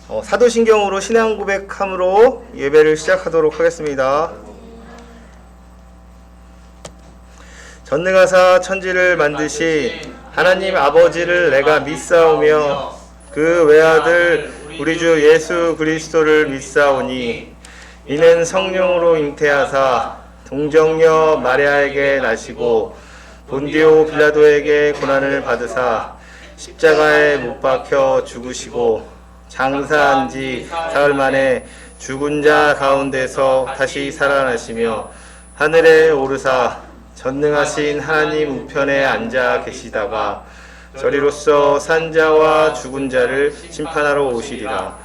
사도신경으로 신앙 고백함으로 예배를 시작하도록 하겠습니다. 전능하사 천지를 만드신 하나님 아버지를 내가 믿사오며 그 외아들 우리 주 예수 그리스도를 믿사오니 이는 성령으로 잉태하사 동정녀 마리아에게 나시고 본디오 빌라도에게 고난을 받으사 십자가에 못 박혀 죽으시고 장사한 지 사흘 만에 죽은 자 가운데서 다시 살아나시며 하늘에 오르사 전능하신 하나님 우편에 앉아 계시다가 저리로서 산 자와 죽은 자를 심판하러 오시리라.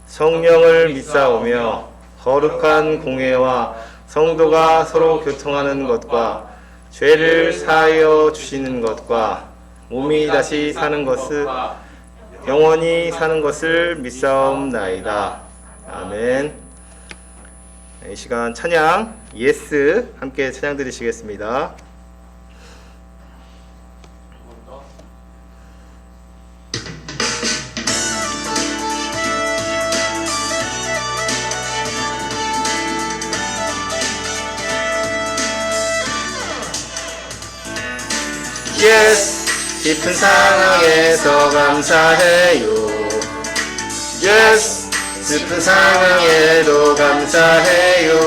성령을 믿사오며 거룩한 공회와 성도가 서로 교통하는 것과 죄를 사하여 주시는 것과 몸이 다시 사는 것을 영원히 사는 것을 믿사옵나이다. 아멘. 이 시간 찬양 예스 함께 찬양 드리시겠습니다. 예스 깊은 상황에서 감사해요. 예스 슬픈 상황에도 감사해요.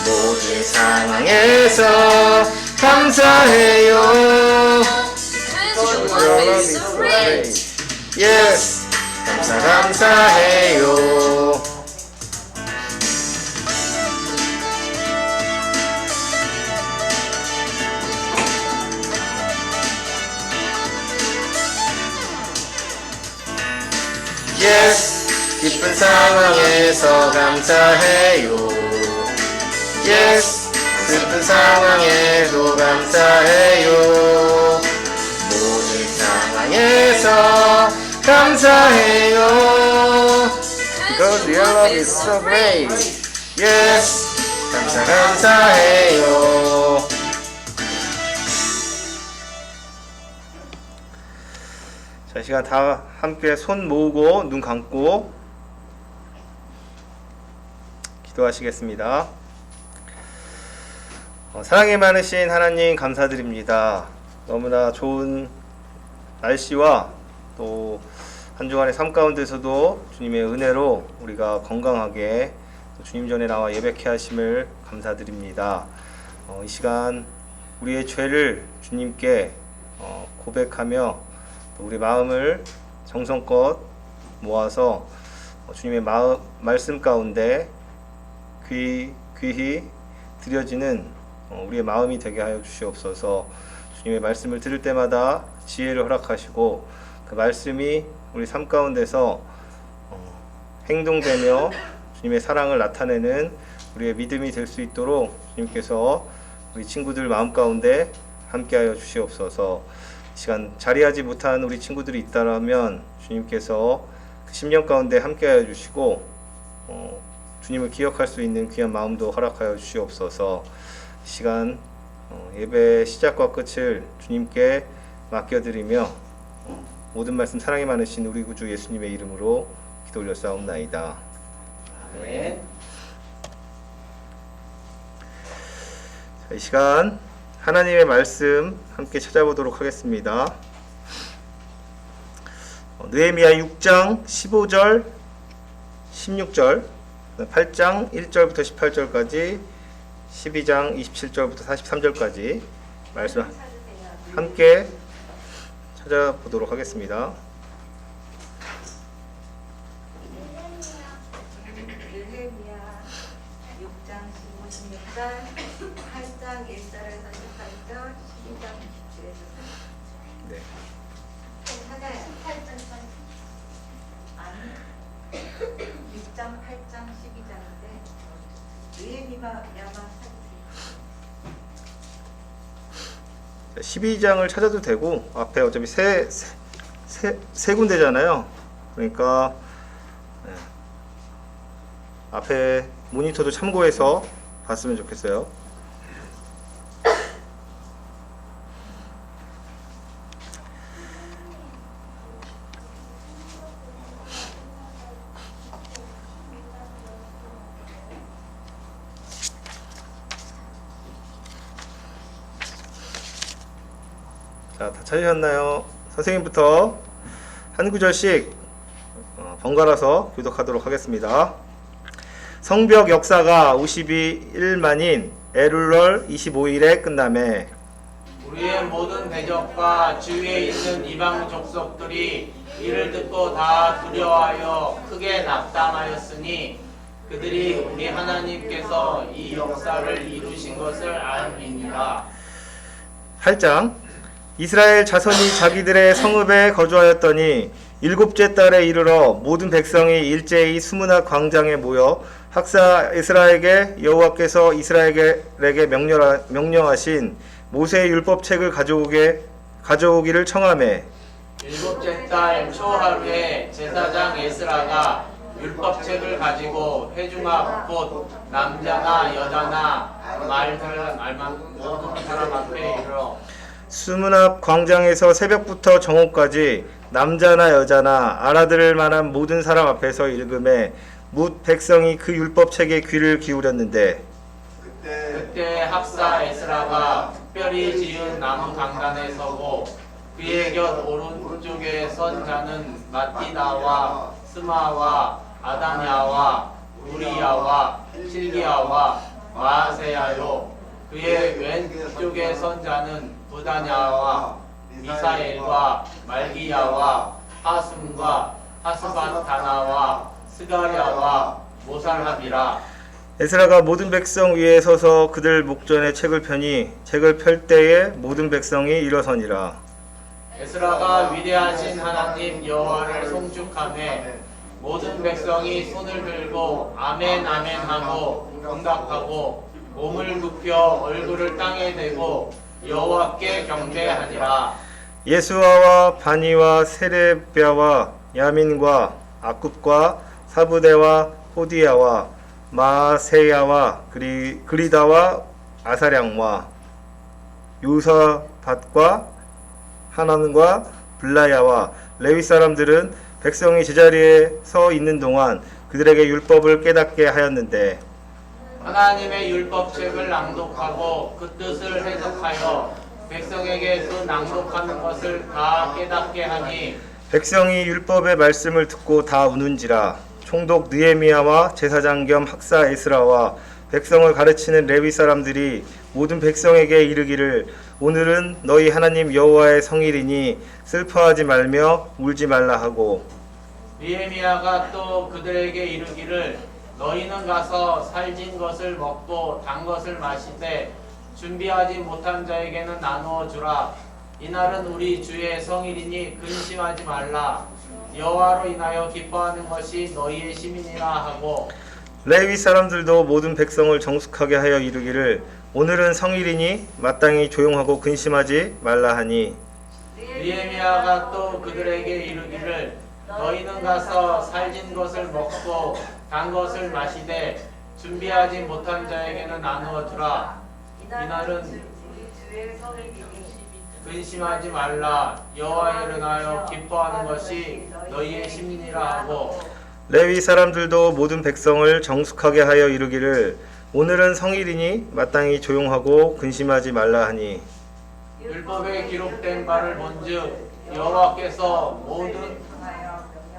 모든 상황에서 감사해요. 예스 감사해요. 예스 기쁜 상황에서 감사해요. 예스 슬픈 상황에도 감사해요. 모든 상황에서 감사해요. Because your love is so great. 예스 감사해요. 자, 이 시간 다 함께 손 모으고 눈 감고 기도하시겠습니다. 사랑이 많으신 하나님 감사드립니다. 너무나 좋은 날씨와 또 한 주간의 삶 가운데서도 주님의 은혜로 우리가 건강하게 주님 전에 나와 예배케 하심을 감사드립니다. 이 시간 우리의 죄를 주님께 고백하며 우리 마음을 정성껏 모아서 주님의 말씀 가운데 귀히 드려지는 우리의 마음이 되게 하여 주시옵소서. 주님의 말씀을 들을 때마다 지혜를 허락하시고 그 말씀이 우리 삶 가운데서 행동되며 주님의 사랑을 나타내는 우리의 믿음이 될 수 있도록 주님께서 우리 친구들 마음 가운데 함께하여 주시옵소서. 시간 자리하지 못한 우리 친구들이 있다면 주님께서 그 심령 가운데 함께하여 주시고 주님을 기억할 수 있는 귀한 마음도 허락하여 주시옵소서. 시간 예배 시작과 끝을 주님께 맡겨드리며 모든 말씀 사랑이 많으신 우리 구주 예수님의 이름으로 기도 올렸사옵나이다. 아멘. 자, 이 시간 하나님의 말씀 함께 찾아보도록 하겠습니다. 느헤미야 6장 15절 16절 8장 1절부터 18절까지 12장 27절부터 43절까지 말씀 함께 찾아보도록 하겠습니다. 느헤미야 6장 15, 16절 8장 1절에서 18절 12장 27에서 30절. 네. 찾아요. 8장 아니 6장 8장 12장인데 느헤미야만 찾으세요. 12장을 찾아도 되고 앞에 어차피 세 군데잖아요. 그러니까 앞에 모니터도 참고해서 봤으면 좋겠어요. 자, 다 찾으셨나요? 선생님부터 한 구절씩 번갈아서 교독하도록 하겠습니다. 성벽 역사가 52일 엘룰월 25일에 끝남에 우리의 모든 대적과 주위에 있는 이방 족속들이 이를 듣고 다 두려워하여 크게 낙담하였으니 그들이 우리 하나님께서 이 역사를 이루신 것을 알미니라. 8장 이스라엘 자손이 자기들의 성읍에 거주하였더니 일곱째 달에 이르러 모든 백성이 일제히 수문학 광장에 모여 학사 에스라에게 여호와께서 이스라엘에게 명령하신 모세의 율법책을 가져오기를 청하매 일곱째 달 초하루에 제사장 에스라가 율법책을 가지고 회중 앞 곧 남자나 여자나 모든 사람 앞에 이르러 수문 앞 광장에서 새벽부터 정오까지 남자나 여자나 알아들을 만한 모든 사람 앞에서 읽음에 뭇 백성이 그 율법책에 귀를 기울였는데 그때 학사 에스라가 특별히 지은 나무 강단에 서고 그의 곁 오른쪽에 선 자는 마띠나와 스마와 아다냐와 우리야와 실기야와 마세야요 그의 왼쪽에 선 자는 부다냐와 미사엘과 말기야와 하숨과 하스바다나와 스가랴와 모살함이라. 에스라가 모든 백성 위에 서서 그들 목전에 책을 펴니 책을 펼 때에 모든 백성이 일어서니라. 에스라가 위대하신 하나님 여호와를 송축하며 모든 백성이 손을 들고 아멘 아멘 하고 응답하고 몸을 굽혀 얼굴을 땅에 대고 여호와께 경배하니라. 예수아와 바니와 세레비아와 야민과 아굽과 사부대와 호디야와 마세야와 그리다와 아사량과 요사밭과 하난과 블라야와 레위 사람들은 백성이 제자리에 서 있는 동안 그들에게 율법을 깨닫게 하였는데 하나님의 율법책을 낭독하고 그 뜻을 해석하여 백성에게 그 낭독하는 것을 다 깨닫게 하니 백성이 율법의 말씀을 듣고 다 우는지라. 총독 느헤미야와 제사장 겸 학사 에스라와 백성을 가르치는 레위 사람들이 모든 백성에게 이르기를 오늘은 너희 하나님 여호와의 성일이니 슬퍼하지 말며 울지 말라 하고 느헤미야가 또 그들에게 이르기를 너희는 가서 살진 것을 먹고 단 것을 마시되 준비하지 못한 자에게는 나누어 주라. 이날은 우리 주의 성일이니 근심하지 말라. 여호와로 인하여 기뻐하는 것이 너희의 시민이라 하고 레위 사람들도 모든 백성을 정숙하게 하여 이르기를 오늘은 성일이니 마땅히 조용하고 근심하지 말라 하니 느헤미야가 또 그들에게 이르기를 너희는 가서 살진 것을 먹고 단 것을 마시되 준비하지 못한 자에게는 나누어 주라. 이날은 우리 주의 성일이니 근심하지 말라. 여호와를 인하여 기뻐하는 것이 너희의 시민이라 하고 레위 사람들도 모든 백성을 정숙하게 하여 이르기를 오늘은 성일이니 마땅히 조용하고 근심하지 말라 하니 율법에 기록된 바를 본즉 여호와께서 모든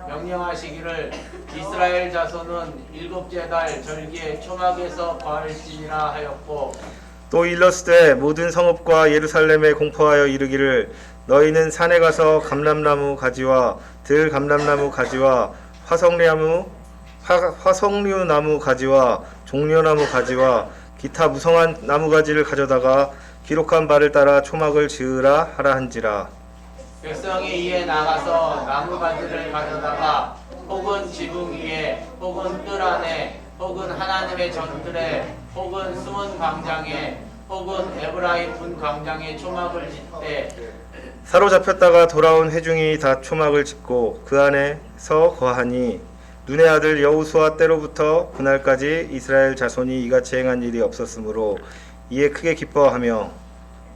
명령하시기를 이스라엘 자손은 일곱째 달 절기에 초막에서 거할지니라 하였고 또 일러스되 모든 성읍과 예루살렘에 공포하여 이르기를 너희는 산에 가서 감람나무 가지와 들감람나무 가지와 화석류나무 가지와 종려나무 가지와 기타 무성한 나무 가지를 가져다가 기록한 바를 따라 초막을 지으라 하라 한지라. 백성이 이에 나가서 나무 가지를 가져다가 혹은 지붕 위에 혹은 뜰 안에 혹은 하나님의 전뜰에 혹은 숨은 광장에 혹은 에브라임 분 광장에 초막을 짓되 사로잡혔다가 돌아온 회중이 다 초막을 짓고 그 안에서 거하니 눈의 아들 여호수아 때로부터 그날까지 이스라엘 자손이 이같이 행한 일이 없었으므로 이에 크게 기뻐하며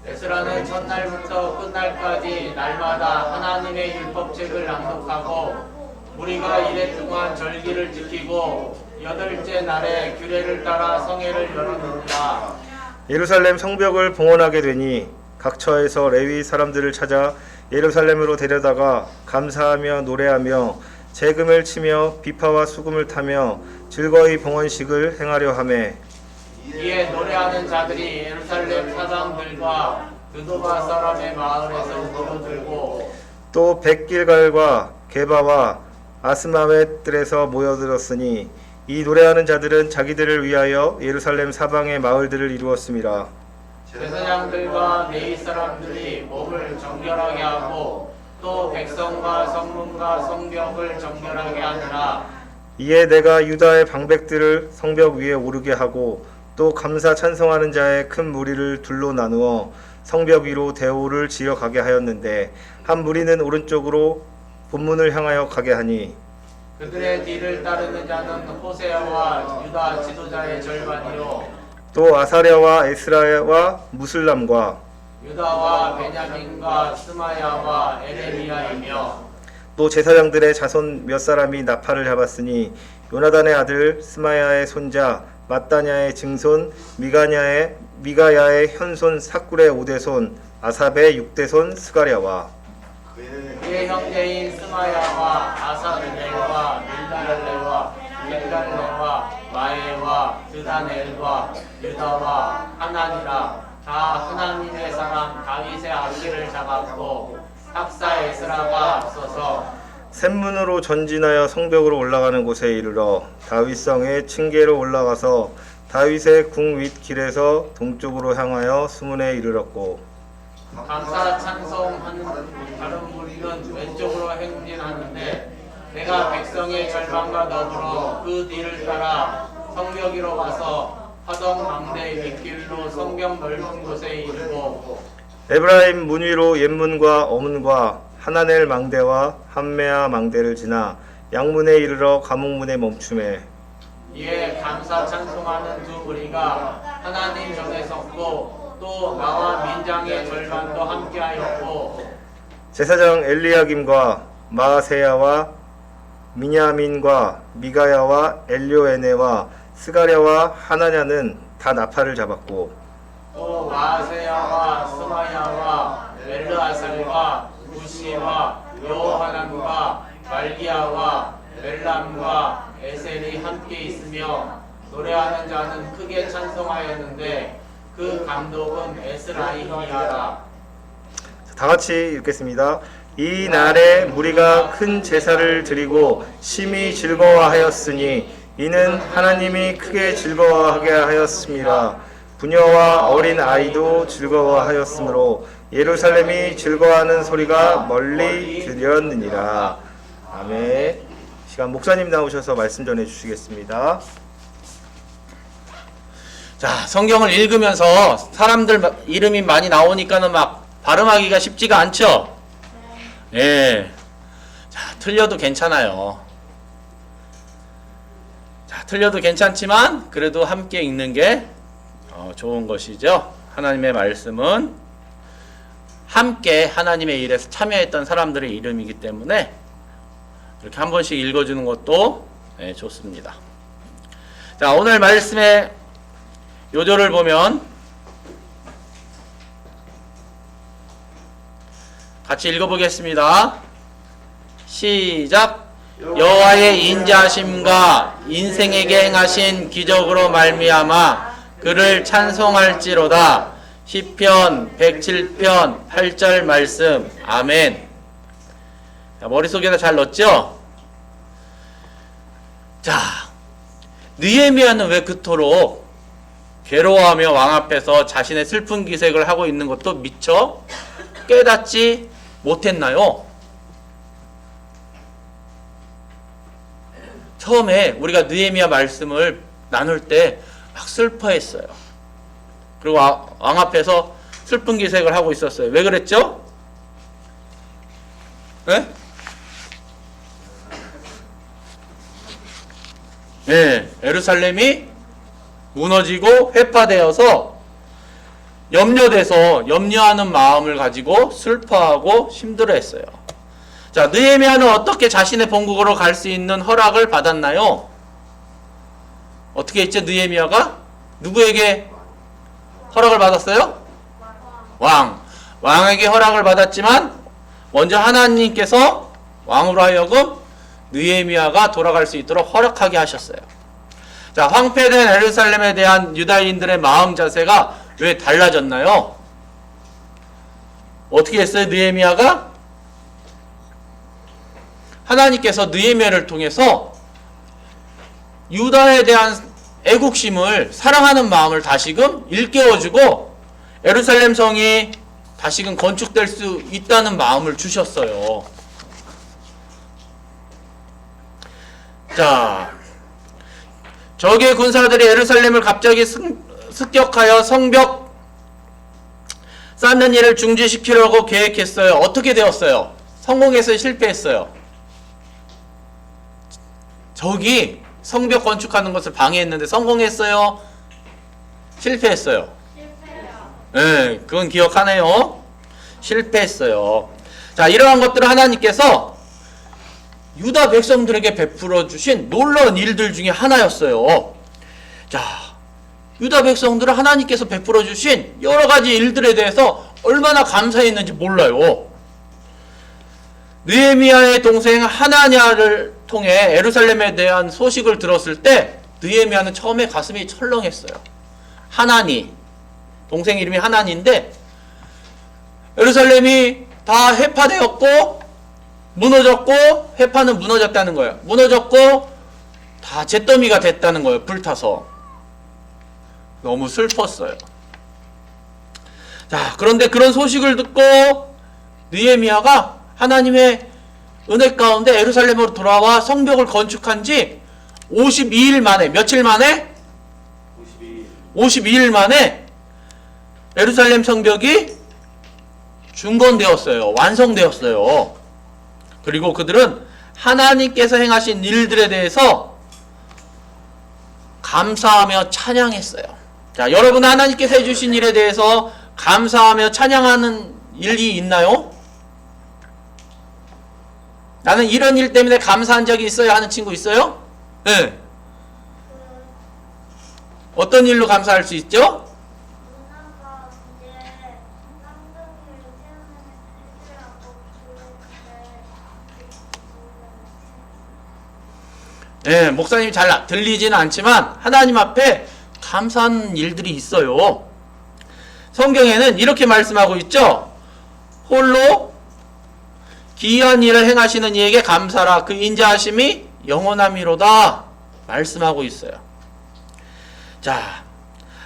에스라는 첫날부터 끝날까지 날마다 하나님의 율법책을 낭독하고 우리가 이래 동안 절기를 지키고 여덟째 날에 규례를 따라 성회를 열었느니라. 예루살렘 성벽을 봉헌하게 되니 각처에서 레위 사람들을 찾아 예루살렘으로 데려다가 감사하며 노래하며 재금을 치며 비파와 수금을 타며 즐거이 봉헌식을 행하려 하매 이에 노래하는 자들이 예루살렘 사람들과 느도바 사람의 마을에서 모여들고 또 백길갈과 게바와 아스마웻들에서 모여들었으니 이 노래하는 자들은 자기들을 위하여 예루살렘 사방의 마을들을 이루었음이라. 제사장들과 레위 사람들이 몸을 정결하게 하고 또 백성과 성문과 성벽을 정결하게 하느라. 이에 내가 유다의 방백들을 성벽 위에 오르게 하고 또 감사 찬송하는 자의 큰 무리를 둘로 나누어 성벽 위로 대오를 지어 가게 하였는데 한 무리는 오른쪽으로 본문을 향하여 가게 하니 그들의 뒤를 따르는 자는 호세아와 유다 지도자의 절반이요 또 아사랴와 에스라와 무슬람과 유다와 베냐민과 스마야와 에레미야이며 또 제사장들의 자손 몇 사람이 나팔을 잡았으니 요나단의 아들 스마야의 손자 마따냐의 증손 미가야의 현손 삭굴의 5대손 아삽의 6대손 스가랴와 그의 형제인 스마야와 아사르넬과 밀달레와 겟갈레와 마에와 드다넬과 유다와 하나니라. 다 하나님의 사람 다윗의 앞길을 잡았고 학사 에스라가 앞서서 샘문으로 전진하여 성벽으로 올라가는 곳에 이르러 다윗성의 층계로 올라가서 다윗의 궁 윗 길에서 동쪽으로 향하여 수문에 이르렀고 감사 찬송하는 다른 무리는 왼쪽으로 행진하는데 내가 백성의 절반과 더불어 그 뒤를 따라 성벽 위로 가서 화성 망대 윗길로 성벽 넓은 곳에 이르고 에브라임 문 위로 옛문과 어문과 하나넬 망대와 함메아 망대를 지나 양문에 이르러 가목문에 멈추매 이에 감사 찬송하는 두 무리가 하나님 전에 섰고 또 나와 민장의 절반도 함께하였고 제사장 엘리야김과 마아세야와 미냐민과 미가야와 엘료에네와 스가랴와 하나냐는 다 나팔을 잡았고 또 마아세야와 스마야와 멜르아살과 무시와 요하난과 말기야와 멜람과 에셀이 함께 있으며 노래하는 자는 크게 찬송하였는데 그 감독은 에스라이니아라. 다 같이 읽겠습니다. 이 날에 무리가 큰 제사를 드리고 심히 즐거워하였으니 이는 하나님이 크게 즐거워하게 하였습니다. 부녀와 어린 아이도 즐거워하였으므로 예루살렘이 즐거워하는 소리가 멀리 들렸느니라. 아멘. 시간 목사님 나오셔서 말씀 전해 주시겠습니다. 자, 성경을 읽으면서 사람들 이름이 많이 나오니까는 막 발음하기가 쉽지가 않죠? 예. 자, 틀려도 괜찮아요. 자, 틀려도 괜찮지만 그래도 함께 읽는 게 좋은 것이죠. 하나님의 말씀은 함께 하나님의 일에 참여했던 사람들의 이름이기 때문에 이렇게 한 번씩 읽어주는 것도 좋습니다. 자, 오늘 말씀의 요절을 보면 같이 읽어보겠습니다. 시작. 여호와의 인자심과 인생에게 행하신 기적으로 말미암아 그를 찬송할지로다. 시편 107편 8절 말씀. 아멘. 자, 머릿속에다 잘 넣었죠? 자, 느헤미야는 왜 그토록 괴로워하며 왕 앞에서 자신의 슬픈 기색을 하고 있는 것도 미처 깨닫지 못했나요? 처음에 우리가 느헤미야 말씀을 나눌 때 막 슬퍼했어요. 그리고 왕 앞에서 슬픈 기색을 하고 있었어요. 왜 그랬죠? 네? 네, 예루살렘이 무너지고 회파되어서 염려하는 마음을 가지고 슬퍼하고 힘들어했어요. 자, 느헤미야는 어떻게 자신의 본국으로 갈 수 있는 허락을 받았나요? 어떻게 했죠? 느헤미야가 누구에게 허락을 받았어요? 왕. 왕에게 허락을 받았지만 먼저 하나님께서 왕으로 하여금 느헤미야가 돌아갈 수 있도록 허락하게 하셨어요. 자, 황폐된 예루살렘에 대한 유다인들의 마음 자세가 왜 달라졌나요? 어떻게 했어요? 느헤미야가? 하나님께서 느헤미야를 통해서 유다에 대한 애국심을, 사랑하는 마음을 다시금 일깨워주고 예루살렘 성이 다시금 건축될 수 있다는 마음을 주셨어요. 자, 적의 군사들이 예루살렘을 갑자기 습격하여 성벽 쌓는 일을 중지시키려고 계획했어요. 어떻게 되었어요? 성공했어요? 실패했어요? 적이 성벽 건축하는 것을 방해했는데 성공했어요? 실패했어요? 네, 그건 기억하네요. 실패했어요. 자, 이러한 것들을 하나님께서 유다 백성들에게 베풀어 주신 놀라운 일들 중에 하나였어요. 자, 유다 백성들은 하나님께서 베풀어 주신 여러 가지 일들에 대해서 얼마나 감사했는지 몰라요. 느헤미야의 동생 하나냐를 통해 예루살렘에 대한 소식을 들었을 때 느헤미야는 처음에 가슴이 철렁했어요. 하나니, 동생 이름이 하나니인데 예루살렘이 다 회파되었고 무너졌고, 회파는 무너졌다는 거예요. 무너졌고 다 잿더미가 됐다는 거예요. 불타서. 너무 슬펐어요. 자, 그런데 그런 소식을 듣고 느헤미야가 하나님의 은혜 가운데 예루살렘으로 돌아와 성벽을 건축한 지 52일 만에, 며칠 만에? 52일 만에 예루살렘 성벽이 준건되었어요. 완성되었어요. 그리고 그들은 하나님께서 행하신 일들에 대해서 감사하며 찬양했어요. 자, 여러분 하나님께서 해주신 일에 대해서 감사하며 찬양하는 일이 있나요? 나는 이런 일 때문에 감사한 적이 있어요 하는 친구 있어요? 네. 어떤 일로 감사할 수 있죠? 네, 목사님이 잘 들리지는 않지만 하나님 앞에 감사하는 일들이 있어요. 성경에는 이렇게 말씀하고 있죠. 홀로 기이한 일을 행하시는 이에게 감사라. 그 인자하심이 영원함이로다. 말씀하고 있어요. 자,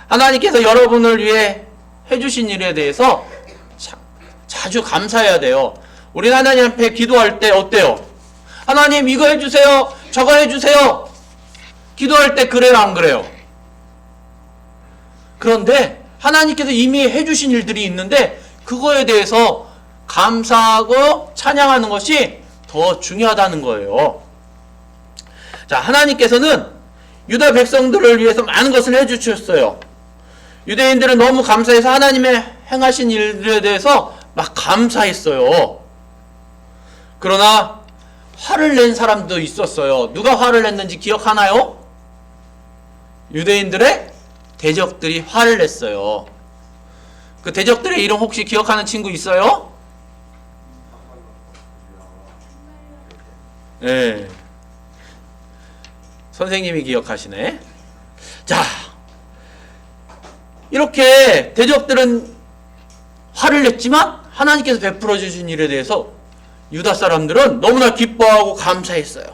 하나님께서 여러분을 위해 해주신 일에 대해서 자주 감사해야 돼요. 우리는 하나님 앞에 기도할 때 어때요? 하나님 이거 해주세요. 저거 해주세요. 기도할 때 그래요, 안 그래요? 그런데 하나님께서 이미 해주신 일들이 있는데 그거에 대해서 감사하고 찬양하는 것이 더 중요하다는 거예요. 자, 하나님께서는 유다 백성들을 위해서 많은 것을 해주셨어요. 유대인들은 너무 감사해서 하나님의 행하신 일들에 대해서 막 감사했어요. 그러나 화를 낸 사람도 있었어요. 누가 화를 냈는지 기억하나요? 유대인들의 대적들이 화를 냈어요. 그 대적들의 이름 혹시 기억하는 친구 있어요? 네. 선생님이 기억하시네. 자, 이렇게 대적들은 화를 냈지만 하나님께서 베풀어 주신 일에 대해서 유다 사람들은 너무나 기뻐하고 감사했어요.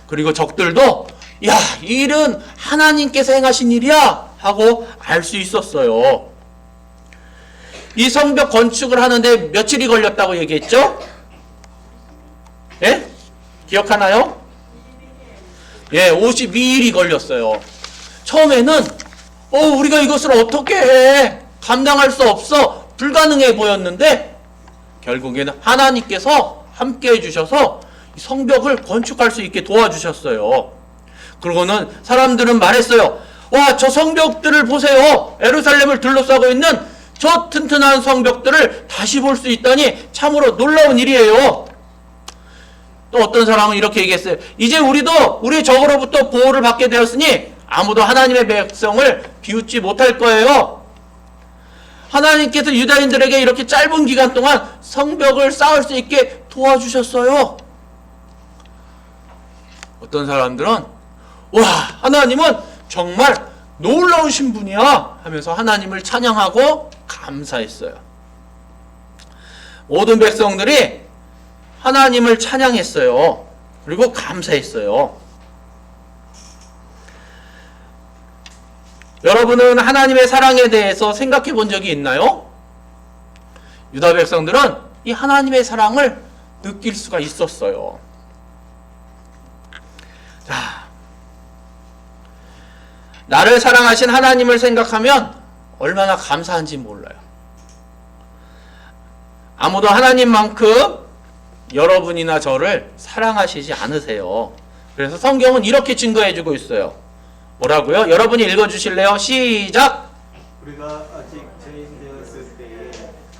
그리고 적들도 야, 이 일은 하나님께서 행하신 일이야 하고 알 수 있었어요. 이 성벽 건축을 하는데 며칠이 걸렸다고 얘기했죠? 예? 기억하나요? 예, 52일이 걸렸어요. 처음에는 우리가 이것을 어떻게 해? 감당할 수 없어. 불가능해 보였는데 결국에는 하나님께서 함께 해주셔서 성벽을 건축할 수 있게 도와주셨어요. 그러고는 사람들은 말했어요. 와, 저 성벽들을 보세요. 예루살렘을 둘러싸고 있는 저 튼튼한 성벽들을 다시 볼 수 있다니 참으로 놀라운 일이에요. 또 어떤 사람은 이렇게 얘기했어요. 이제 우리도 우리의 적으로부터 보호를 받게 되었으니 아무도 하나님의 백성을 비웃지 못할 거예요. 하나님께서 유다인들에게 이렇게 짧은 기간 동안 성벽을 쌓을 수 있게 도와주셨어요. 어떤 사람들은 와, 하나님은 정말 놀라우신 분이야 하면서 하나님을 찬양하고 감사했어요. 모든 백성들이 하나님을 찬양했어요. 그리고 감사했어요. 여러분은 하나님의 사랑에 대해서 생각해 본 적이 있나요? 유다 백성들은 이 하나님의 사랑을 느낄 수가 있었어요. 자, 나를 사랑하신 하나님을 생각하면 얼마나 감사한지 몰라요. 아무도 하나님만큼 여러분이나 저를 사랑하시지 않으세요. 그래서 성경은 이렇게 증거해주고 있어요. 뭐라고요? 여러분이 읽어주실래요? 시작! 우리가 아직 죄인되었을 때에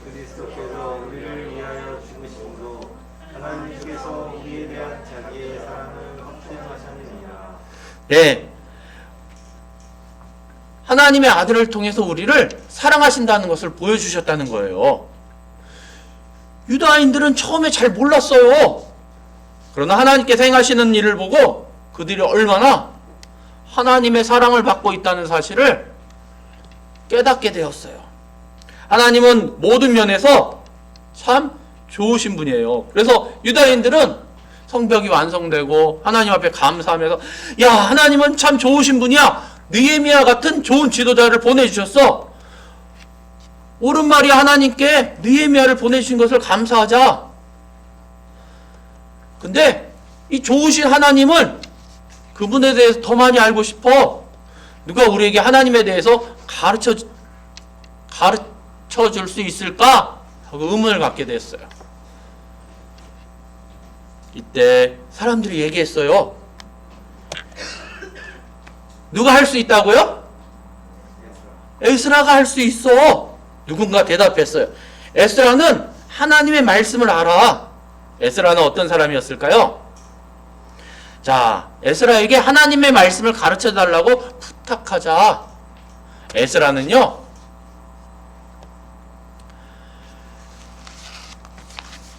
그리스도께서 우리를 위하여 죽으심으로 하나님께서 우리에 대한 자기의 사랑을 확증하셨느니라. 네. 하나님의 아들을 통해서 우리를 사랑하신다는 것을 보여주셨다는 거예요. 유다인들은 처음에 잘 몰랐어요. 그러나 하나님께서 행하시는 일을 보고 그들이 얼마나 하나님의 사랑을 받고 있다는 사실을 깨닫게 되었어요. 하나님은 모든 면에서 참 좋으신 분이에요. 그래서 유다인들은 성벽이 완성되고 하나님 앞에 감사하면서 야, 하나님은 참 좋으신 분이야. 느헤미야 같은 좋은 지도자를 보내주셨어. 옳은 말이 하나님께 느헤미야를 보내주신 것을 감사하자. 근데 이 좋으신 하나님을 그분에 대해서 더 많이 알고 싶어. 누가 우리에게 하나님에 대해서 가르쳐 줄 수 있을까? 하고 의문을 갖게 됐어요. 이때 사람들이 얘기했어요. 누가 할 수 있다고요? 에스라가 할 수 있어. 누군가 대답했어요. 에스라는 하나님의 말씀을 알아. 에스라는 어떤 사람이었을까요? 자, 에스라에게 하나님의 말씀을 가르쳐 달라고 부탁하자. 에스라는요,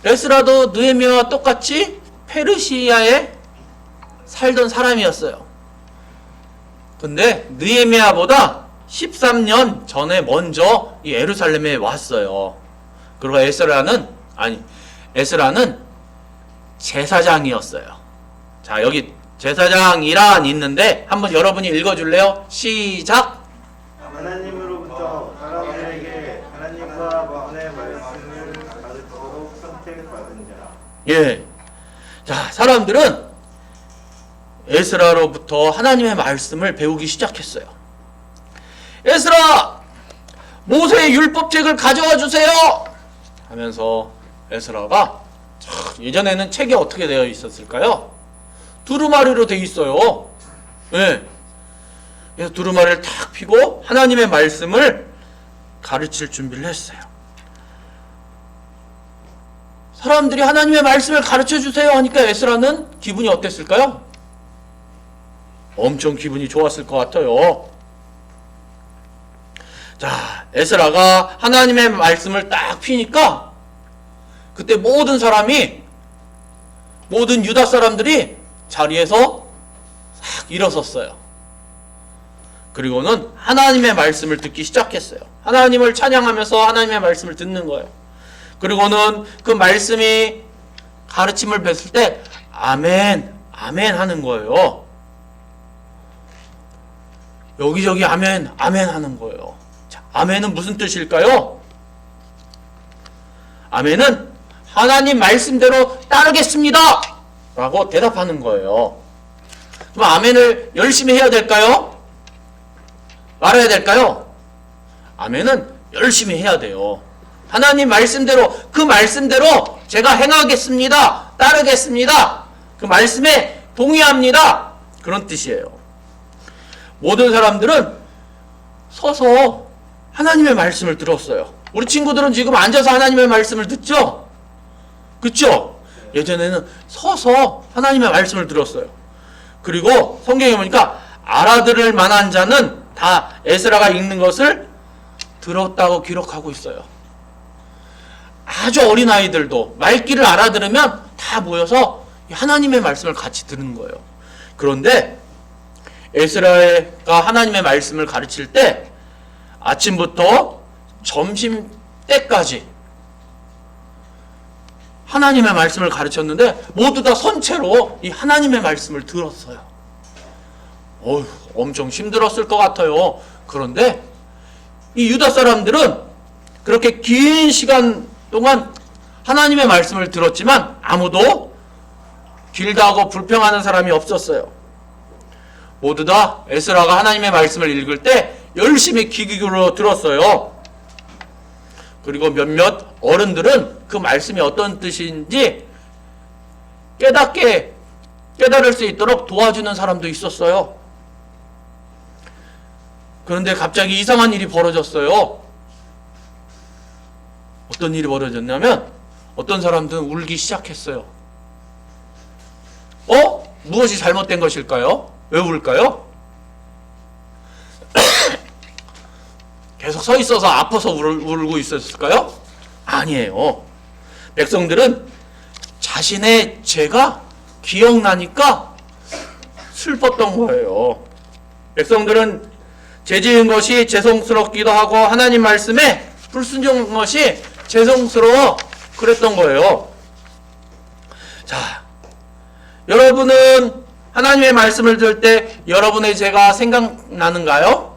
에스라도 느헤미야와 똑같이 페르시아에 살던 사람이었어요. 근데 느헤미야보다 13년 전에 먼저 이 예루살렘에 왔어요. 그리고 에스라는 제사장이었어요. 자, 여기 제사장이란 있는데 한번 여러분이 읽어줄래요? 시작! 하나님으로부터 사람들에게 하나님과 그분의 말씀을 가르치도록 선택받은 자. 예. 자, 사람들은 에스라로부터 하나님의 말씀을 배우기 시작했어요. 에스라! 모세의 율법책을 가져와 주세요! 하면서 에스라가 예전에는 책이 어떻게 되어 있었을까요? 두루마리로 되어 있어요. 예. 그래서 두루마리를 탁 피고 하나님의 말씀을 가르칠 준비를 했어요. 사람들이 하나님의 말씀을 가르쳐 주세요 하니까 에스라는 기분이 어땠을까요? 엄청 기분이 좋았을 것 같아요. 자, 에스라가 하나님의 말씀을 딱 피니까 그때 모든 유다 사람들이 자리에서 싹 일어섰어요. 그리고는 하나님의 말씀을 듣기 시작했어요. 하나님을 찬양하면서 하나님의 말씀을 듣는 거예요. 그리고는 그 말씀이 가르침을 뵀을 때 아멘, 아멘 하는 거예요. 여기저기 아멘, 아멘 하는 거예요. 자, 아멘은 무슨 뜻일까요? 아멘은 하나님 말씀대로 따르겠습니다 라고 대답하는 거예요. 그럼 아멘을 열심히 해야 될까요? 말아야 될까요? 아멘은 열심히 해야 돼요. 하나님 말씀대로, 그 말씀대로 제가 행하겠습니다. 따르겠습니다. 그 말씀에 동의합니다. 그런 뜻이에요. 모든 사람들은 서서 하나님의 말씀을 들었어요. 우리 친구들은 지금 앉아서 하나님의 말씀을 듣죠? 그쵸? 예전에는 서서 하나님의 말씀을 들었어요. 그리고 성경에 보니까 알아들을 만한 자는 다 에스라가 읽는 것을 들었다고 기록하고 있어요. 아주 어린 아이들도 말귀를 알아들으면 다 모여서 하나님의 말씀을 같이 듣는 거예요. 그런데 에스라가 하나님의 말씀을 가르칠 때 아침부터 점심 때까지 하나님의 말씀을 가르쳤는데 모두 다 선체로 이 하나님의 말씀을 들었어요. 어휴, 엄청 힘들었을 것 같아요. 그런데 이 유다 사람들은 그렇게 긴 시간 동안 하나님의 말씀을 들었지만 아무도 길다 하고 불평하는 사람이 없었어요. 모두 다 에스라가 하나님의 말씀을 읽을 때 열심히 귀 기울여 들었어요. 그리고 몇몇 어른들은 그 말씀이 어떤 뜻인지 깨달을 수 있도록 도와주는 사람도 있었어요. 그런데 갑자기 이상한 일이 벌어졌어요. 어떤 일이 벌어졌냐면 어떤 사람들은 울기 시작했어요. 무엇이 잘못된 것일까요? 왜 울까요? 계속 서 있어서 아파서 울고 있었을까요? 아니에요. 백성들은 자신의 죄가 기억나니까 슬펐던 거예요. 백성들은 죄 지은 것이 죄송스럽기도 하고 하나님 말씀에 불순종한 것이 죄송스러워 그랬던 거예요. 자, 여러분은 하나님의 말씀을 들을 때 여러분의 죄가 생각나는가요?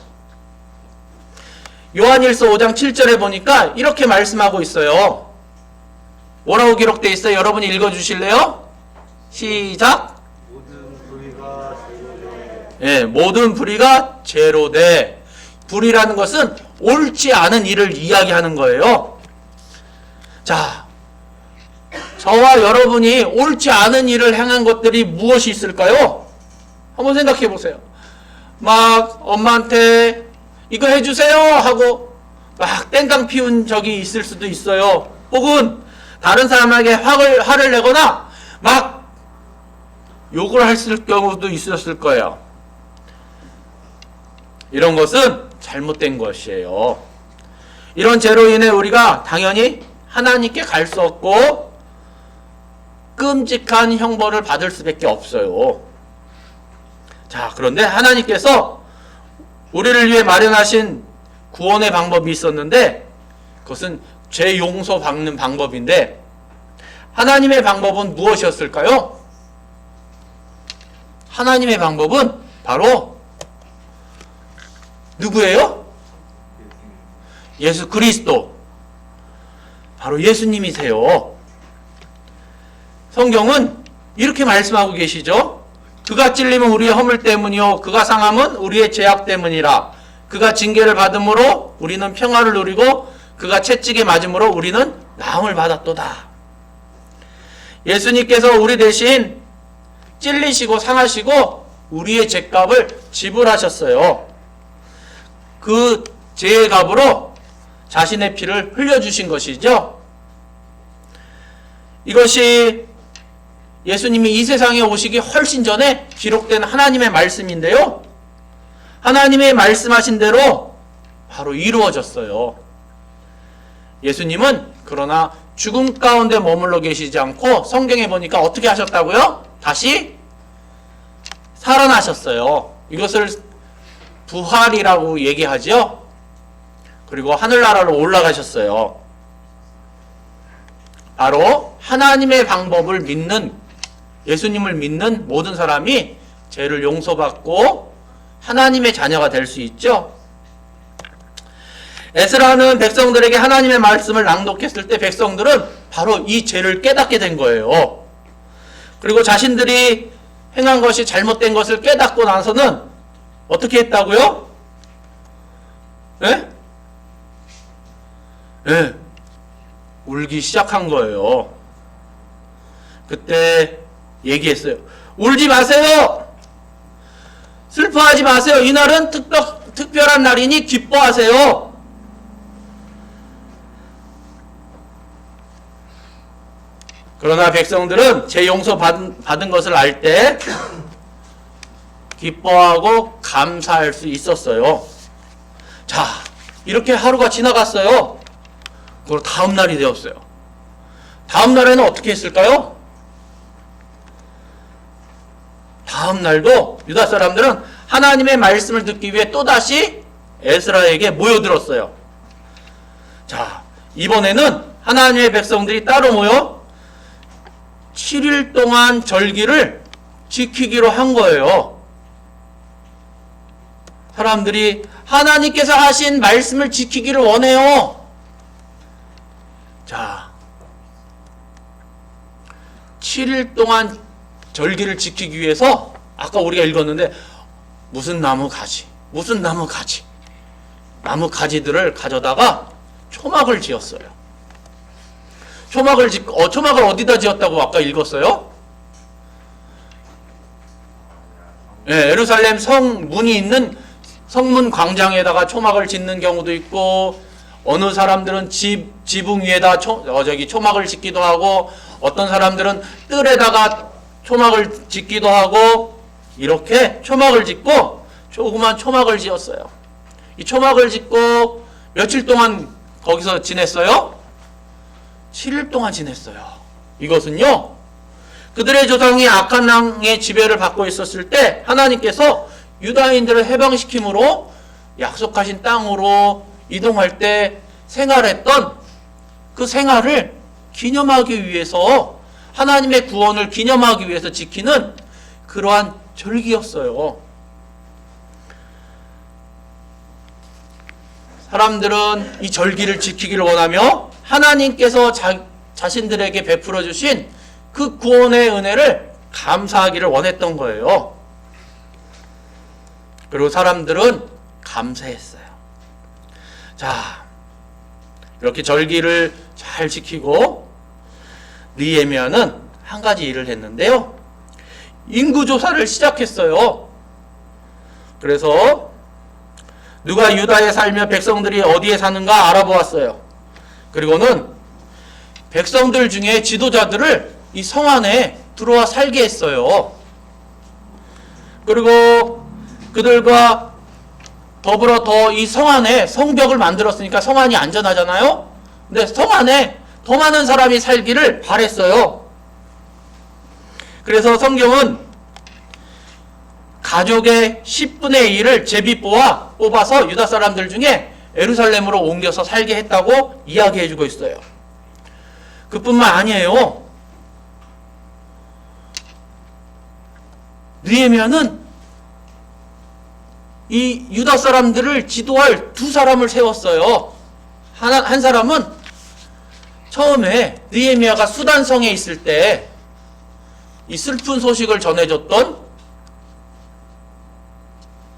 요한일서 5장 7절에 보니까 이렇게 말씀하고 있어요. 뭐라고 기록되어 있어요? 여러분이 읽어주실래요? 시작! 모든 불의가 죄로되 예, 모든 불의가 죄로 돼. 불의라는 것은 옳지 않은 일을 이야기하는 거예요. 자, 저와 여러분이 옳지 않은 일을 행한 것들이 무엇이 있을까요? 한번 생각해 보세요. 막 엄마한테 이거 해주세요 하고 막 땡깡 피운 적이 있을 수도 있어요. 혹은 다른 사람에게 화를 내거나 막 욕을 했을 경우도 있었을 거예요. 이런 것은 잘못된 것이에요. 이런 죄로 인해 우리가 당연히 하나님께 갈 수 없고 끔찍한 형벌을 받을 수밖에 없어요. 자, 그런데 하나님께서 우리를 위해 마련하신 구원의 방법이 있었는데 그것은 죄 용서 받는 방법인데 하나님의 방법은 무엇이었을까요? 하나님의 방법은 바로 누구예요? 예수 그리스도. 바로 예수님이세요. 성경은 이렇게 말씀하고 계시죠. 그가 찔림은 우리의 허물 때문이요 그가 상함은 우리의 죄악 때문이라. 그가 징계를 받음으로 우리는 평화를 누리고 그가 채찍에 맞음으로 우리는 나음을 받았도다. 예수님께서 우리 대신 찔리시고 상하시고 우리의 죄값을 지불하셨어요. 그 죄의 값으로 자신의 피를 흘려주신 것이죠. 이것이 예수님이 이 세상에 오시기 훨씬 전에 기록된 하나님의 말씀인데요. 하나님의 말씀하신 대로 바로 이루어졌어요. 예수님은 그러나 죽음 가운데 머물러 계시지 않고 성경에 보니까 어떻게 하셨다고요? 다시 살아나셨어요. 이것을 부활이라고 얘기하죠. 그리고 하늘나라로 올라가셨어요. 바로 하나님의 방법을 믿는, 예수님을 믿는 모든 사람이 죄를 용서받고 하나님의 자녀가 될 수 있죠. 에스라는 백성들에게 하나님의 말씀을 낭독했을 때 백성들은 바로 이 죄를 깨닫게 된 거예요. 그리고 자신들이 행한 것이 잘못된 것을 깨닫고 나서는 어떻게 했다고요? 예? 예. 울기 시작한 거예요. 그때 얘기했어요. 울지 마세요. 슬퍼하지 마세요. 이날은 특별한 날이니 기뻐하세요. 그러나 백성들은 제 용서 받은 것을 알 때 기뻐하고 감사할 수 있었어요. 자, 이렇게 하루가 지나갔어요. 그리고 다음 날이 되었어요. 다음 날에는 어떻게 했을까요? 다음 날도 유다 사람들은 하나님의 말씀을 듣기 위해 또다시 에스라에게 모여들었어요. 자, 이번에는 하나님의 백성들이 따로 모여 7일 동안 절기를 지키기로 한 거예요. 사람들이 하나님께서 하신 말씀을 지키기를 원해요. 자, 7일 동안 절기를 지키기 위해서 아까 우리가 읽었는데 무슨 나무 가지, 무슨 나무 가지, 나무 가지들을 가져다가 초막을 지었어요. 초막을 어디다 지었다고 아까 읽었어요? 네, 예루살렘 성문이 있는 성문 광장에다가 초막을 짓는 경우도 있고, 어느 사람들은 지붕 위에다 초막을 짓기도 하고, 어떤 사람들은 뜰에다가 초막을 짓기도 하고, 이렇게 초막을 짓고 조그만 초막을 지었어요. 이 초막을 짓고 며칠 동안 거기서 지냈어요? 7일 동안 지냈어요. 이것은요, 그들의 조상이 악한 왕의 지배를 받고 있었을 때 하나님께서 유다인들을 해방시킴으로 약속하신 땅으로 이동할 때 생활했던 그 생활을 기념하기 위해서, 하나님의 구원을 기념하기 위해서 지키는 그러한 절기였어요. 사람들은 이 절기를 지키기를 원하며 하나님께서 자신들에게 베풀어 주신 그 구원의 은혜를 감사하기를 원했던 거예요. 그리고 사람들은 감사했어요. 자, 이렇게 절기를 잘 지키고 느헤미야는 한 가지 일을 했는데요. 인구조사를 시작했어요. 그래서 누가 유다에 살며 백성들이 어디에 사는가 알아보았어요. 그리고는 백성들 중에 지도자들을 이 성 안에 들어와 살게 했어요. 그리고 그들과 더불어 더 이 성 안에 성벽을 만들었으니까 성 안이 안전하잖아요. 근데 성 안에 더 많은 사람이 살기를 바랬어요. 그래서 성경은 가족의 10분의 1을 제비뽑아 뽑아서 유다 사람들 중에 예루살렘으로 옮겨서 살게 했다고 이야기해주고 있어요. 그뿐만 아니에요. 느헤미야는 이 유다 사람들을 지도할 두 사람을 세웠어요. 한 사람은 처음에 느헤미야가 수단성에 있을 때 이 슬픈 소식을 전해줬던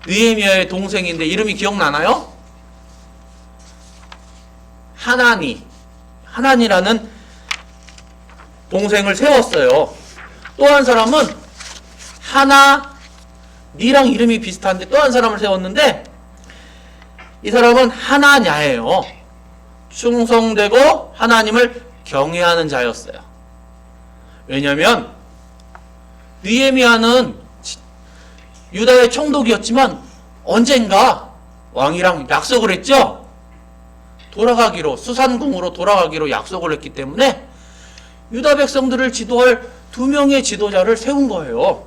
느헤미야의 동생인데 이름이 기억나나요? 하나니라는 동생을 세웠어요. 또 한 사람은 니랑 이름이 비슷한데 또 한 사람을 세웠는데, 이 사람은 하나냐예요. 충성되고 하나님을 경외하는 자였어요. 왜냐하면 느헤미야는 유다의 총독이었지만 언젠가 왕이랑 약속을 했죠. 수산궁으로 돌아가기로 약속을 했기 때문에 유다 백성들을 지도할 2명의 지도자를 세운 거예요.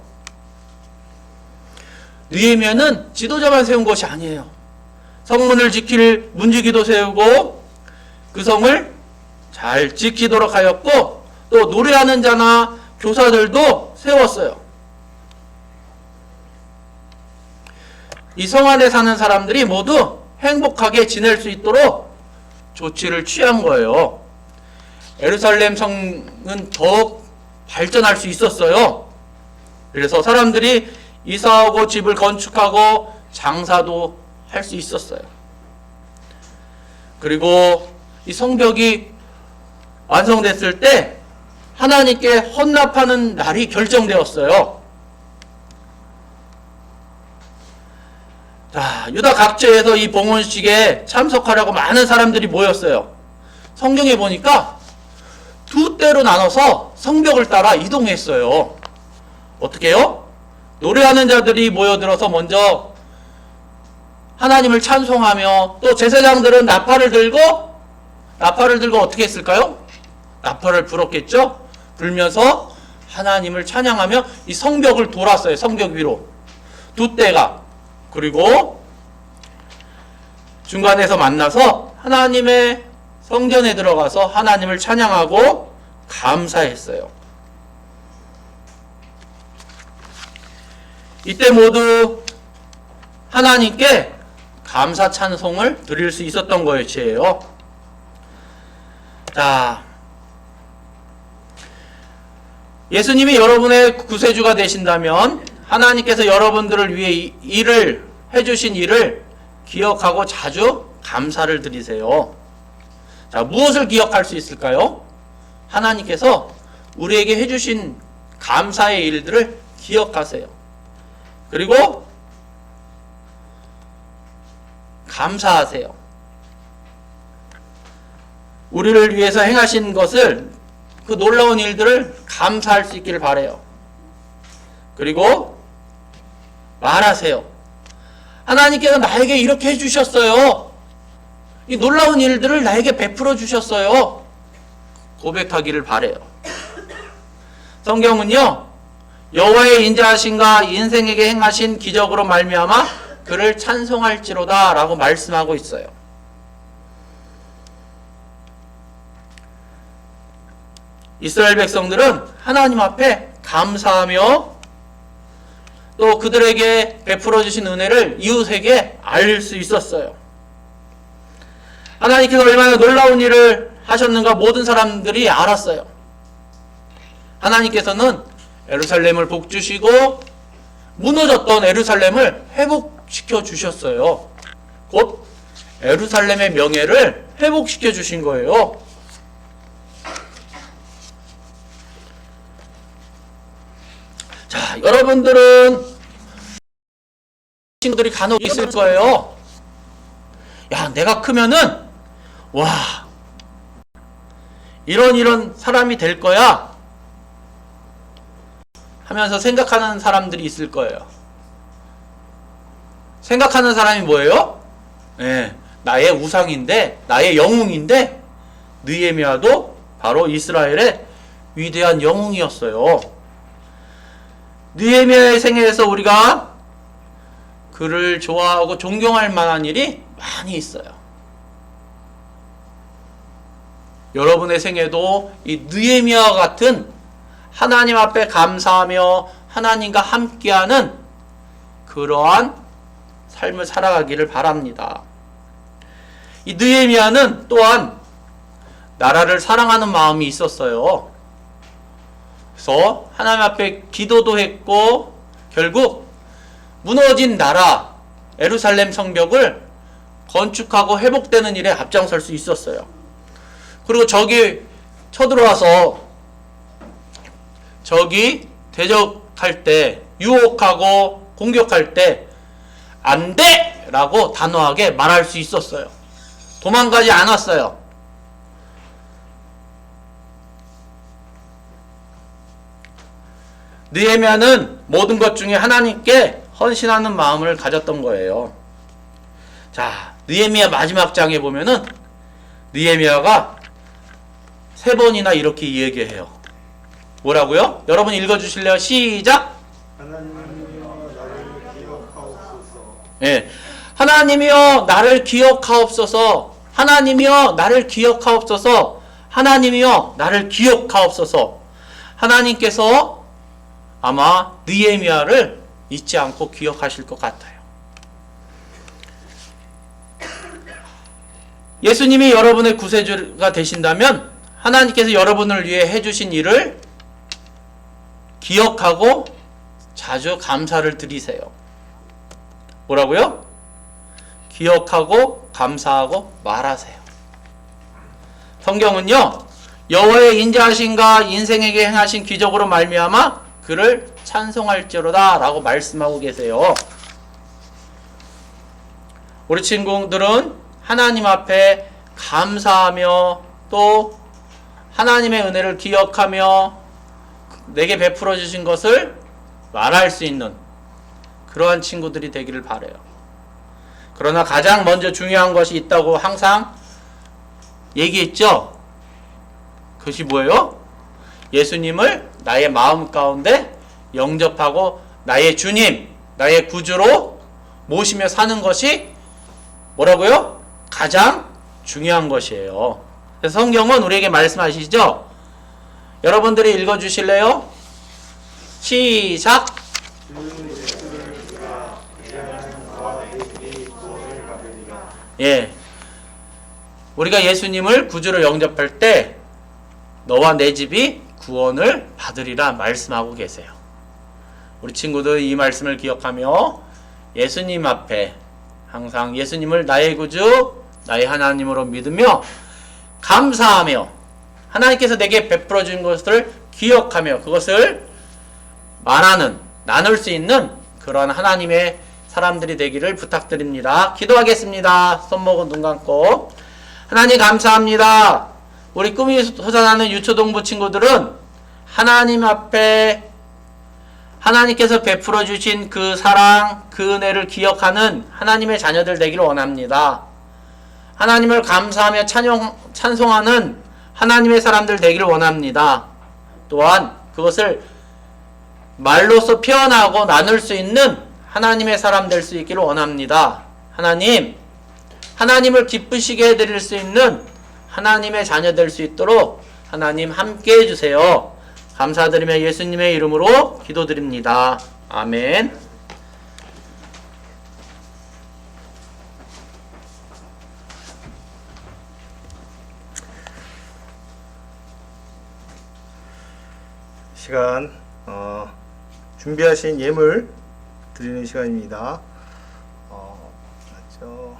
느헤미야는 지도자만 세운 것이 아니에요. 성문을 지킬 문지기도 세우고 그 성을 잘 지키도록 하였고, 또 노래하는 자나 교사들도 세웠어요. 이 성 안에 사는 사람들이 모두 행복하게 지낼 수 있도록 조치를 취한 거예요. 예루살렘 성은 더욱 발전할 수 있었어요. 그래서 사람들이 이사하고 집을 건축하고 장사도 할 수 있었어요. 그리고 이 성벽이 완성됐을 때 하나님께 헌납하는 날이 결정되었어요. 자, 유다 각지에서 이 봉헌식에 참석하려고 많은 사람들이 모였어요. 성경에 보니까 두 때로 나눠서 성벽을 따라 이동했어요. 어떻게 해요? 노래하는 자들이 모여들어서 먼저 하나님을 찬송하며 또 제사장들은 나팔을 들고 어떻게 했을까요? 나팔을 불었겠죠? 불면서 하나님을 찬양하며 이 성벽을 돌았어요. 성벽 위로 두 때가. 그리고 중간에서 만나서 하나님의 성전에 들어가서 하나님을 찬양하고 감사했어요. 이때 모두 하나님께 감사 찬송을 드릴 수 있었던 것이에요. 자, 예수님이 여러분의 구세주가 되신다면 하나님께서 여러분들을 위해 해주신 일을 기억하고 자주 감사를 드리세요. 자, 무엇을 기억할 수 있을까요? 하나님께서 우리에게 해주신 감사의 일들을 기억하세요. 그리고 감사하세요. 우리를 위해서 행하신 것을, 그 놀라운 일들을 감사할 수 있기를 바라요. 그리고 말하세요. 하나님께서 나에게 이렇게 해주셨어요. 이 놀라운 일들을 나에게 베풀어 주셨어요. 고백하기를 바라요. 성경은요, 여호와의 인자하심과 인생에게 행하신 기적으로 말미암아 그를 찬송할지로다 라고 말씀하고 있어요. 이스라엘 백성들은 하나님 앞에 감사하며 또 그들에게 베풀어 주신 은혜를 이웃에게 알릴 수 있었어요. 하나님께서 얼마나 놀라운 일을 하셨는가 모든 사람들이 알았어요. 하나님께서는 예루살렘을 복주시고 무너졌던 예루살렘을 회복시켜 주셨어요. 곧 예루살렘의 명예를 회복시켜 주신 거예요. 자, 여러분들은 친구들이 간혹 있을 거예요. 야, 내가 크면은 와, 이런 사람이 될 거야 하면서 생각하는 사람들이 있을 거예요. 생각하는 사람이 뭐예요? 네, 나의 우상인데, 나의 영웅인데, 느헤미야도 바로 이스라엘의 위대한 영웅이었어요. 느헤미야의 생애에서 우리가 그를 좋아하고 존경할 만한 일이 많이 있어요. 여러분의 생애도 이 느헤미야와 같은 하나님 앞에 감사하며 하나님과 함께하는 그러한 삶을 살아가기를 바랍니다. 이 느헤미야는 또한 나라를 사랑하는 마음이 있었어요. 그래서 하나님 앞에 기도도 했고 결국 무너진 나라 예루살렘 성벽을 건축하고 회복되는 일에 앞장설 수 있었어요. 그리고 적이 쳐들어와서 적이 대적할 때, 유혹하고 공격할 때 안 돼! 라고 단호하게 말할 수 있었어요. 도망가지 않았어요. 느헤미야는 모든 것 중에 하나님께 헌신하는 마음을 가졌던 거예요. 자, 느헤미야 마지막 장에 보면은 느헤미야가 3번이나 이렇게 얘기해요. 뭐라고요? 여러분 읽어주실래요? 시작! 하나님이여 나를 기억하옵소서. 예. 하나님이여 나를 기억하옵소서. 하나님이여 나를 기억하옵소서. 하나님이여 나를 기억하옵소서. 하나님께서 아마 느헤미야를 잊지 않고 기억하실 것 같아요. 예수님이 여러분의 구세주가 되신다면 하나님께서 여러분을 위해 해주신 일을 기억하고 자주 감사를 드리세요. 뭐라고요? 기억하고 감사하고 말하세요. 성경은요, 여호와의 인자하심과 인생에게 행하신 기적으로 말미암아 그를 찬송할지로다 라고 말씀하고 계세요. 우리 친구들은 하나님 앞에 감사하며 또 하나님의 은혜를 기억하며 내게 베풀어 주신 것을 말할 수 있는 그러한 친구들이 되기를 바라요. 그러나 가장 먼저 중요한 것이 있다고 항상 얘기했죠. 그것이 뭐예요? 예수님을 나의 마음 가운데 영접하고 나의 주님, 나의 구주로 모시며 사는 것이 뭐라고요? 가장 중요한 것이에요. 그래서 성경은 우리에게 말씀하시죠? 여러분들이 읽어주실래요? 시작! 예. 우리가 예수님을 구주로 영접할 때 너와 내 집이 구원을 받으리라 말씀하고 계세요. 우리 친구들 이 말씀을 기억하며 예수님 앞에 항상 예수님을 나의 구주, 나의 하나님으로 믿으며 감사하며 하나님께서 내게 베풀어 준 것을 기억하며 그것을 말하는, 나눌 수 있는 그런 하나님의 사람들이 되기를 부탁드립니다. 기도하겠습니다. 손 모고 눈 감고. 하나님 감사합니다. 우리 꿈이 솟아나는 유초동부 친구들은 하나님 앞에 하나님께서 베풀어 주신 그 사랑, 그 은혜를 기억하는 하나님의 자녀들 되기를 원합니다. 하나님을 감사하며 찬송하는 하나님의 사람들 되기를 원합니다. 또한 그것을 말로써 표현하고 나눌 수 있는 하나님의 사람 될 수 있기를 원합니다. 하나님을 기쁘시게 해드릴 수 있는 하나님의 자녀 될 수 있도록 하나님 함께 해주세요. 감사드리며 예수님의 이름으로 기도드립니다. 아멘. 시간 준비하신 예물 드리는 시간입니다. 맞죠?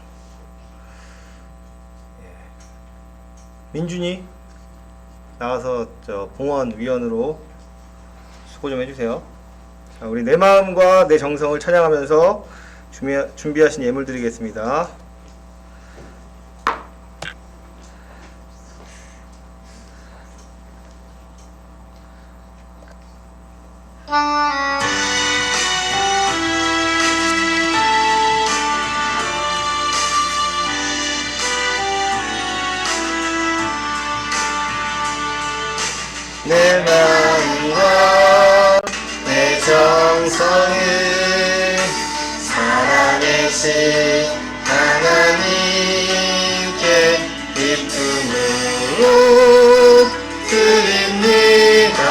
예. 민준이 나와서 봉헌 위원으로 수고 좀 해주세요. 자, 우리 내 마음과 내 정성을 찬양하면서 준비하신 예물 드리겠습니다. 내 마음과 내 정성을 살아계신 하나님께 기쁨으로 드립니다.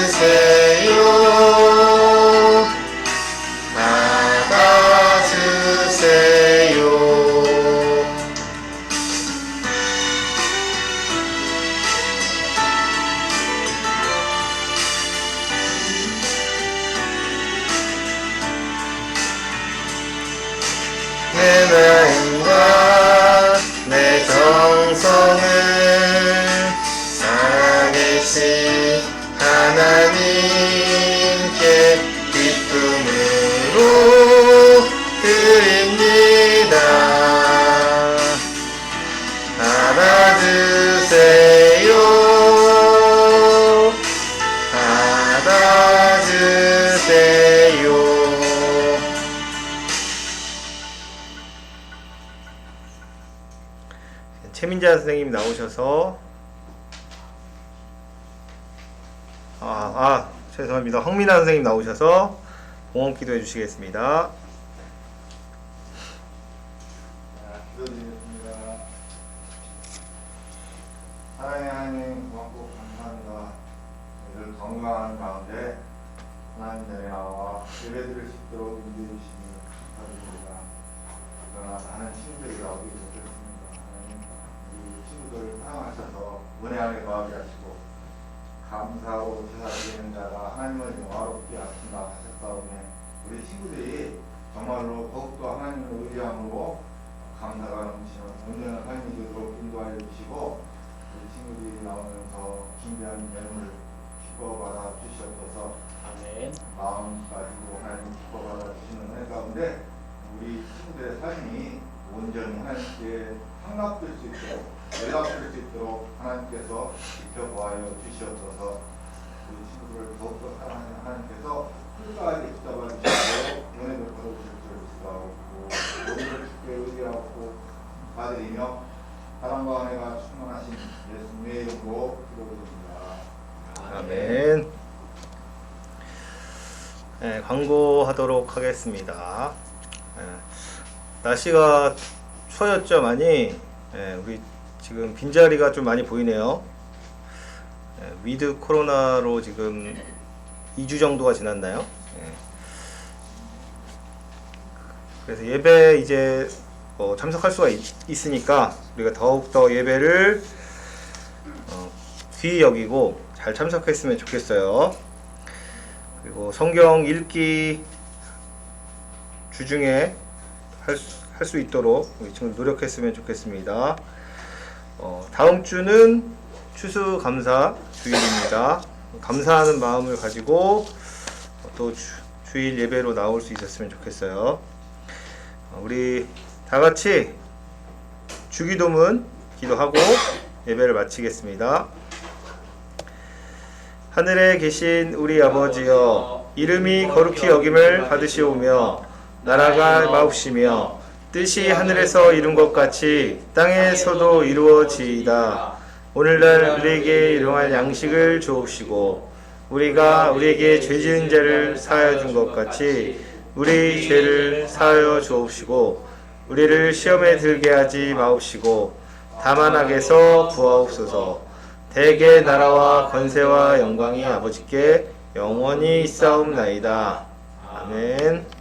받아주세요. 받아주세요. 내 마음과 내 정성을 살아계신 하나님께 기쁨으로 드립니다. 받아주세요. 받아주세요. 최민자 선생님이 나오셔서 죄송합니다. 황민아 선생님 나오셔서 봉헌 기도해 주시겠습니다. 기도드리겠습니다. 사랑의 하나님 고맙고 감사합니다. 오늘 건강한 가운데 하나님 전에 나와 예배드릴 수 있도록 인도해 주시니 감사드립니다. 그러나 많은 친구들이 어디 못했습니다. 하나님 이 친구들을 사랑하셔서 은혜 안에 거하게 하시고 감사하고 제사 드리는 자가 하나님을 영화롭게 하신다 하셨사오니 우리 친구들이 정말로 더욱더 하나님을 의지함으로 감사가 넘치는 온전한 삶이 되도록 인도하여 주시고 우리 친구들이 나오면서 준비한 예물을 기뻐받아 주시옵소서. 아멘. 마음 가지고 하나님 기뻐받아 주시는 은혜 가운데 우리 친구들의 삶이 온전히 하나님께 상납될 수 있도록 연락될 수 있도록 하나님께서 지켜보아여 주시옵소서. 우리 친구들을 더욱더 사랑하는 하나님께서 끝까지 붙잡아 주시고 광고하도록 하겠습니다. 날씨가 추워졌죠 많이. 우리 지금 빈자리가 좀 많이 보이네요. 위드 코로나로 지금 2주 정도가 지났나요? 그래서 예배 이제 참석할 수가 있으니까 우리가 더욱더 예배를 귀히 여기고 잘 참석했으면 좋겠어요. 그리고 성경 읽기 주중에 할 수 있도록 우리 친구 노력했으면 좋겠습니다. 다음 주는 추수감사 주일입니다. 감사하는 마음을 가지고 또 주일 예배로 나올 수 있었으면 좋겠어요. 우리 다 같이 주기도문 기도하고 예배를 마치겠습니다. 하늘에 계신 우리 아버지여, 이름이 거룩히 여김을 받으시오며 나라가 마옵시며 뜻이 하늘에서 이룬 것 같이 땅에서도 이루어지이다. 오늘날 우리에게 일용할 양식을 주옵시고 우리가 우리에게 죄 지은 자를 사하여 준 것 같이 우리 죄를 사하여 주옵시고 우리를 시험에 들게 하지 마옵시고 다만 악에서 구하옵소서. 대개 나라와 권세와 영광이 아버지께 영원히 있사옵나이다. 아멘.